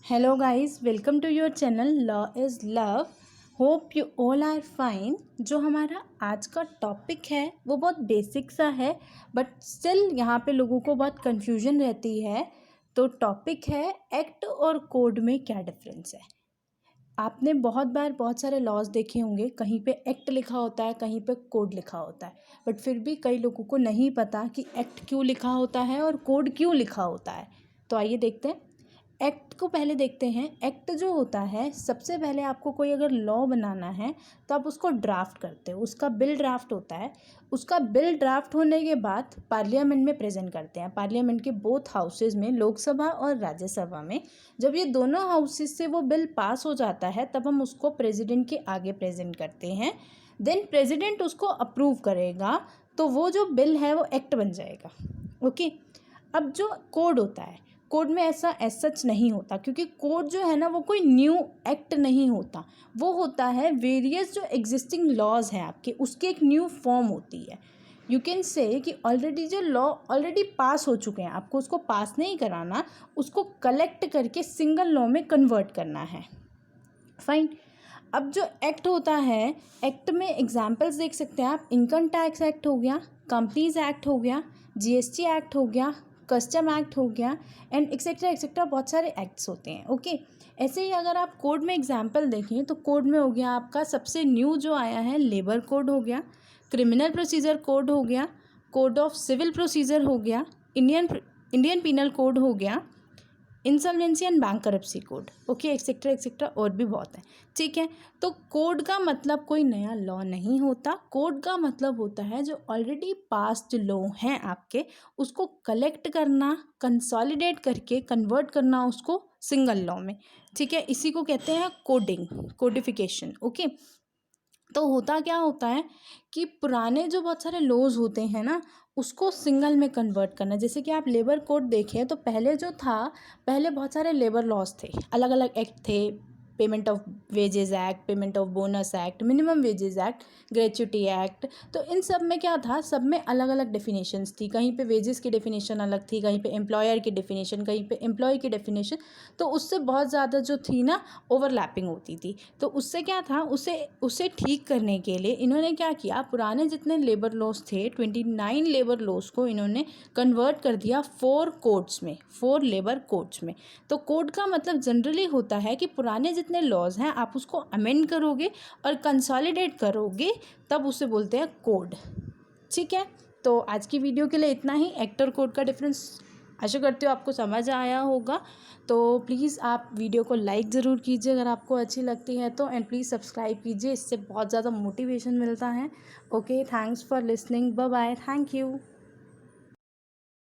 Hello guys, welcome to your channel Law is Love. Hope you all are fine. जो हमारा आज का topic है वो बहुत बेसिक सा है बट स्टिल यहाँ पे लोगों को बहुत कन्फ्यूजन रहती है। तो टॉपिक है एक्ट और कोड में क्या डिफरेंस है। आपने बहुत बार बहुत सारे लॉज देखे होंगे, कहीं पे एक्ट लिखा होता है, कहीं पे कोड लिखा होता है, बट फिर भी कई लोगों को नहीं पता कि एक्ट क्यों लिखा होता है और कोड क्यों लिखा होता है। तो आइए देखते हैं। एक्ट को पहले देखते हैं। एक्ट जो होता है, सबसे पहले आपको कोई अगर लॉ बनाना है तो आप उसको ड्राफ्ट करते हो, उसका बिल ड्राफ्ट होता है। उसका बिल ड्राफ्ट होने के बाद पार्लियामेंट में प्रेजेंट करते हैं। पार्लियामेंट के बोथ हाउसेस में, लोकसभा और राज्यसभा में, जब ये दोनों हाउसेस से वो बिल पास हो जाता है तब हम उसको प्रेसिडेंट के आगे प्रेजेंट करते हैं। देन प्रेसिडेंट उसको अप्रूव करेगा तो वो जो बिल है वो एक्ट बन जाएगा। ओके। अब जो कोड होता है, कोड में ऐसा सच नहीं होता, क्योंकि कोड जो है ना वो कोई न्यू एक्ट नहीं होता। वो होता है वेरियस जो एग्जिस्टिंग लॉज हैं आपके, उसकी एक न्यू फॉर्म होती है। यू कैन से कि ऑलरेडी जो लॉ ऑलरेडी पास हो चुके हैं, आपको उसको पास नहीं कराना, उसको कलेक्ट करके सिंगल लॉ में कन्वर्ट करना है। फाइन। अब जो एक्ट होता है, एक्ट में एग्जाम्पल्स देख सकते हैं आप। इनकम टैक्स एक्ट हो गया, कंपनीज एक्ट हो गया, जीएसटी एक्ट हो गया, कस्टम एक्ट हो गया, एंड एक्सेट्रा एक्सेट्रा बहुत सारे एक्ट्स होते हैं। ओके। ऐसे ही अगर आप कोड में एग्जांपल देखें तो कोड में हो गया आपका सबसे न्यू जो आया है लेबर कोड हो गया, क्रिमिनल प्रोसीजर कोड हो गया, कोड ऑफ सिविल प्रोसीजर हो गया, इंडियन पीनल कोड हो गया, insolvency and bankruptcy code. Okay, etcetera etcetera और भी बहुत है। ठीक है। तो कोड का मतलब कोई नया लॉ नहीं होता। कोड का मतलब होता है जो ऑलरेडी पास्ड लॉ हैं आपके, उसको कलेक्ट करना, कंसोलिडेट करके कन्वर्ट करना उसको सिंगल लॉ में। ठीक है। इसी को कहते हैं कोडिंग, कोडिफिकेशन। ओके। तो होता क्या होता है कि पुराने जो बहुत सारे लॉज होते हैं ना, उसको सिंगल में कन्वर्ट करना। जैसे कि आप लेबर कोड देखें तो पहले जो था, पहले बहुत सारे लेबर लॉज थे, अलग अलग एक्ट थे। Payment of wages act, payment of bonus act, minimum wages act, gratuity act. तो इन सब में क्या था, सब में अलग अलग डेफिनेशंस थी। कहीं पे वेजेस की डेफिनेशन अलग थी, कहीं पे एम्प्लॉयर की डेफिनेशन, कहीं पे एम्प्लॉय की डेफिनेशन। तो उससे बहुत ज़्यादा जो थी ना, ओवरलैपिंग होती थी। तो उससे क्या था, उसे ठीक करने के लिए इन्होंने क्या किया, पुराने जितने लेबर लॉज थे 29 लेबर लॉज को इन्होंने कन्वर्ट कर दिया 4 कोड्स में, 4 लेबर कोड्स में। तो कोड का मतलब जनरली होता है कि पुराने जितने लॉज हैं आप उसको अमेंड करोगे और कंसोलिडेट करोगे, तब उसे बोलते हैं कोड। ठीक है। तो आज की वीडियो के लिए इतना ही। एक्ट और कोड का डिफरेंस आशा करती हूँ आपको समझ आया होगा। तो प्लीज़ आप वीडियो को लाइक ज़रूर कीजिए अगर आपको अच्छी लगती है तो, एंड प्लीज़ सब्सक्राइब कीजिए, इससे बहुत ज़्यादा मोटिवेशन मिलता है। Okay, thanks for listening, bye bye, thank you.